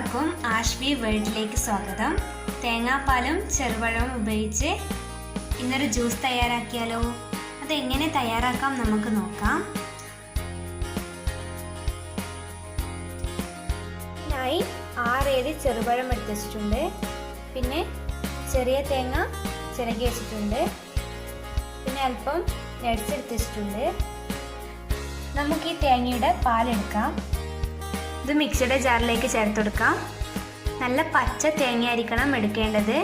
എല്ലാവർക്കും ആഷ്വി വേൾഡിലേക്ക് സ്വാഗതം. തേങ്ങാപ്പാലും ചെറുപഴവും ഉപയോഗിച്ച് ഇന്നൊരു ജ്യൂസ് തയ്യാറാക്കിയാലോ? അതെങ്ങനെ തയ്യാറാക്കാം നമുക്ക് നോക്കാം. ഞായി 6-7 ചെറുപഴം എടുത്ത് വെച്ചിട്ടുണ്ട്. പിന്നെ ചെറിയ തേങ്ങ ചിരകി വെച്ചിട്ടുണ്ട്. പിന്നെ അല്പം നട്ട്സ് എടുത്ത് വെച്ചിട്ടുണ്ട്. നമുക്ക് ഈ തേങ്ങയുടെ പാലെടുക്കാം. ഇത് മിക്സിയുടെ ജാറിലേക്ക് ചേർത്ത് കൊടുക്കാം. നല്ല പച്ച തേങ്ങ ആയിരിക്കണം എടുക്കേണ്ടത്.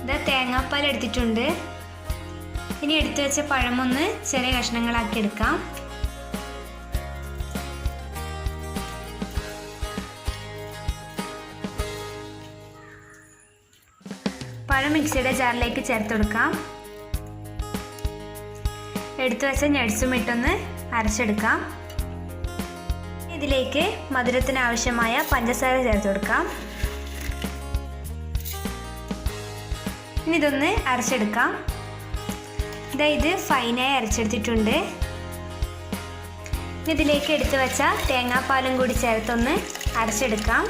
ഇത് തേങ്ങാപ്പാൽ എടുത്തിട്ടുണ്ട്. ഇനി എടുത്തു വെച്ച പഴമൊന്ന് ചെറിയ കഷ്ണങ്ങളാക്കി എടുക്കാം. പഴം മിക്സിയുടെ ജാറിലേക്ക് ചേർത്ത് കൊടുക്കാം. എടുത്തു വെച്ച നട്ട്സും ഇട്ടൊന്ന് അരച്ചെടുക്കാം. ഇതിലേക്ക് മധുരത്തിന് ആവശ്യമായ പഞ്ചസാര ചേർത്ത് കൊടുക്കാം. ഇനി ഇതൊന്ന് അരച്ചെടുക്കാം. ഇത് ഫൈനായി അരച്ചെടുത്തിട്ടുണ്ട്. ഇതിലേക്ക് എടുത്തു വെച്ച തേങ്ങാപ്പാലും കൂടി ചേർത്തൊന്ന് അരച്ചെടുക്കാം.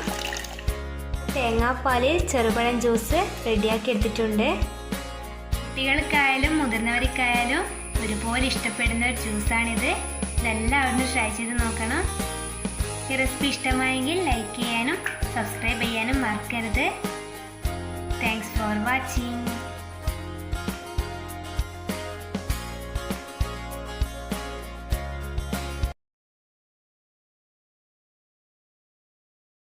തേങ്ങാപ്പാലിൽ ചെറുപഴം ജ്യൂസ് റെഡിയാക്കി എടുത്തിട്ടുണ്ട്. കുട്ടികൾക്കായാലും മുതിർന്നവർക്കായാലും ഒരുപോലെ ഇഷ്ടപ്പെടുന്ന ഒരു ജ്യൂസാണിത്. ഇതെല്ലാവരും ട്രൈ ചെയ്ത് നോക്കണം. ഈ റെസിപ്പി ഇഷ്ടമായെങ്കിൽ ലൈക്ക് ചെയ്യാനും സബ്സ്ക്രൈബ് ചെയ്യാനും മറക്കരുത്. Thanks for watching.